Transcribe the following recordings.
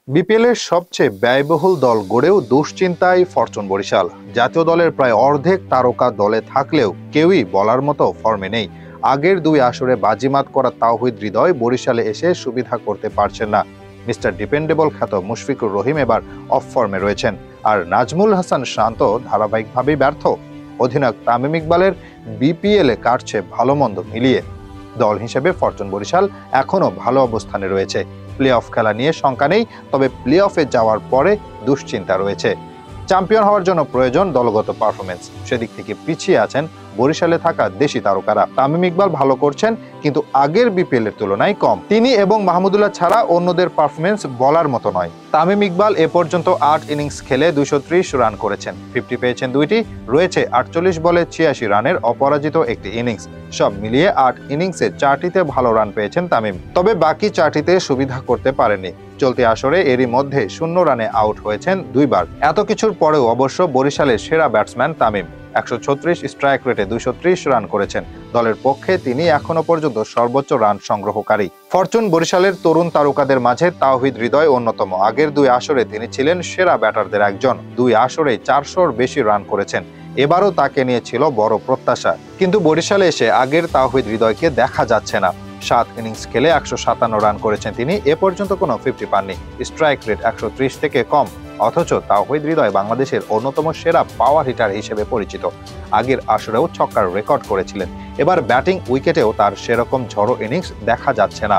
BPL এর সবচেয়ে ব্যয়বহুল দল গড়েও দুশ্চিন্তায় ফরচুন বরিশাল। জাতীয় দলের প্রায় অর্ধেক তারকা দলে থাকলেও কেউই বলার মতো ফর্মে নেই। আগের দুই আসরে বাজিমাত করা তাওহিদ হৃদয় বরিশালে এসে সুবিধা করতে পারছেন না। মিস্টার ডিপেন্ডেবল খ্যাত মুশফিকুর রহিম এবার অফ ফর্মে রয়েছেন, আর নাজমুল হাসান শান্ত ধারাবাহিকভাবেই ব্যর্থ। অধিনায়ক তামিম ইকবালের বিপিএল এ কাটছে ভালো মন্দ মিলিয়ে। দল হিসেবে ফরচুন বরিশাল এখনো ভালো অবস্থানে রয়েছে। প্লে অফ খেলা নিয়ে শঙ্কা নেই, তবে প্লে অফে যাওয়ার পরে দুশ্চিন্তা রয়েছে। চ্যাম্পিয়ন হওয়ার জন্য প্রয়োজন দলগত পারফরমেন্স, সেদিক থেকে পিছিয়ে আছেন বরিশালে থাকা দেশি তারকারা। তামিম ইকবাল ভালো করছেন, কিন্তু আগের বিপিএল এর তুলনায় কম। তিনি এবং মাহমুদুল্লাহ ছাড়া অন্যদের পারফরমেন্স বলার মতো নয়। তামিম ইকবাল এ পর্যন্ত 8 ইনিংস খেলে 230 রান করেছেন, 50 পেয়েছেন 2টি, রয়েছে 48 বলে 86 রানের অপরাজিত একটি ইনিংস। সব মিলিয়ে 8 ইনিংসে 4টিতে ভালো রান পেয়েছেন তামিম, তবে বাকি 4টিতে সুবিধা করতে পারেননি। চলতি আসরে এরই মধ্যে 0 রানে আউট হয়েছেন 2 বার। এত কিছুর পরেও অবশ্য বরিশালের সেরা ব্যাটসম্যান তামিম 136 স্ট্রাইক রেটে 230 রান করেছেন। দলের পক্ষে তিনি এখনো পর্যন্ত সর্বোচ্চ রান সংগ্রহকারী। ফরচুন বরিশালের তরুণ তারকাদের মাঝে তাওহিদ হৃদয় অন্যতম। আগের 2 আসরে তিনি ছিলেন সেরা ব্যাটারদের একজন, 2 আসরে 400-র বেশি রান করেছেন। এবারও তাকে নিয়ে ছিল বড় প্রত্যাশা, কিন্তু বরিশালে এসে আগের তাওহিদ হৃদয়কে দেখা যাচ্ছে না। 7 ইনিংস খেলে 157 রান করেছেন তিনি, এ পর্যন্ত কোনো 50 পাননি। স্ট্রাইক রেট 130 থেকে কম, অথচ তাওহিদ হৃদয় বাংলাদেশের অন্যতম সেরা পাওয়ার হিটার হিসেবে পরিচিত। আগের আসরেও ছক্কার রেকর্ড করেছিলেন। এবার ব্যাটিং উইকেটেও তার সেরকম ঝড়ো ইনিংস দেখা যাচ্ছে না।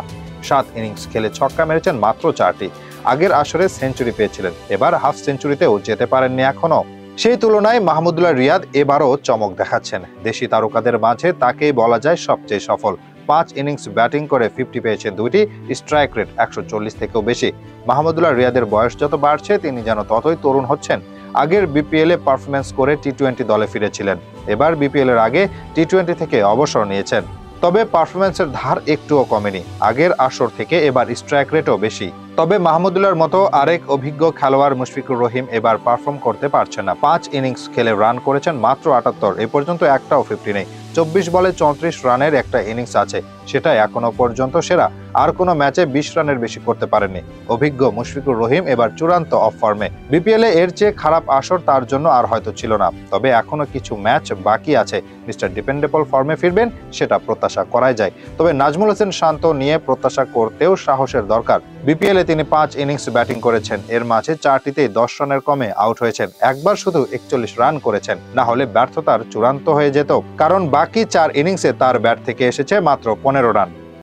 7 ইনিংস খেলে ছক্কা মেরেছেন মাত্র 4টি। আগের আসরে সেঞ্চুরি পেয়েছিলেন, এবার হাফ সেঞ্চুরিতেও যেতে পারেননি এখনো। সেই তুলনায় মাহমুদুল্লাহ রিয়াদ এবারও চমক দেখাচ্ছেন। দেশি তারকাদের মাঝে তাকেই বলা যায় সবচেয়ে সফল। 5 ইনিংস ব্যাটিং করে 50 পেয়েছেন 2টি, স্ট্রাইক রেট 140 থেকেও বেশি। মাহমুদুল্লাহ রিয়াদের বয়স যত বাড়ছে তিনি যেন ততই তরুণ হচ্ছেন। আগের বিপিএল এ পারফরমেন্স করে টি-20 দলে ফিরেছিলেন, এবার বিপিএল এর আগে টি-20 থেকে অবসর নিয়েছেন। তবে পারফরমেন্সের ধার একটুও কমেনি, আগের আসর থেকে এবার স্ট্রাইক রেটও বেশি। তবে মাহমুদুল্লাহর মতো আরেক অভিজ্ঞ খেলোয়াড় মুশফিকুর রহিম এবার পারফর্ম করতে পারছেন না। 5 ইনিংস খেলে রান করেছেন মাত্র 78, এ পর্যন্ত একটাও 50 নেই। 24 বলে 34 রানের একটা ইনিংস আছে, সেটা এখনো পর্যন্ত সেরা। আর কোনো ম্যাচে 20 রানের বেশি করতে পারেননি। অভিজ্ঞ মুশফিকুর রহিম এবার চূড়ান্ত অফ ফর্মে। বিপিএল এ এর চেয়ে খারাপ আসর তার জন্য আর হয়তো ছিল না, তবে এখনো কিছু ম্যাচ বাকি আছে। মিস্টার ডিপেন্ডেবল ফর্মে ফিরবেন, সেটা প্রত্যাশা করাই যায়। তবে নাজমুল হাসান শান্ত নিয়ে প্রত্যাশা করতেও সাহসের দরকার। বিপিএল এ তিনি 5 ইনিংস ব্যাটিং করেছেন, এর মাঝে 4টিতেই 10 রানের কমে আউট হয়েছেন। একবার শুধু 41 রান করেছেন, না হলে ব্যর্থতার চূড়ান্ত হয়ে যেত, কারণ বাকি 4 ইনিংসে তার ব্যাট থেকে এসেছে মাত্র 15 রান।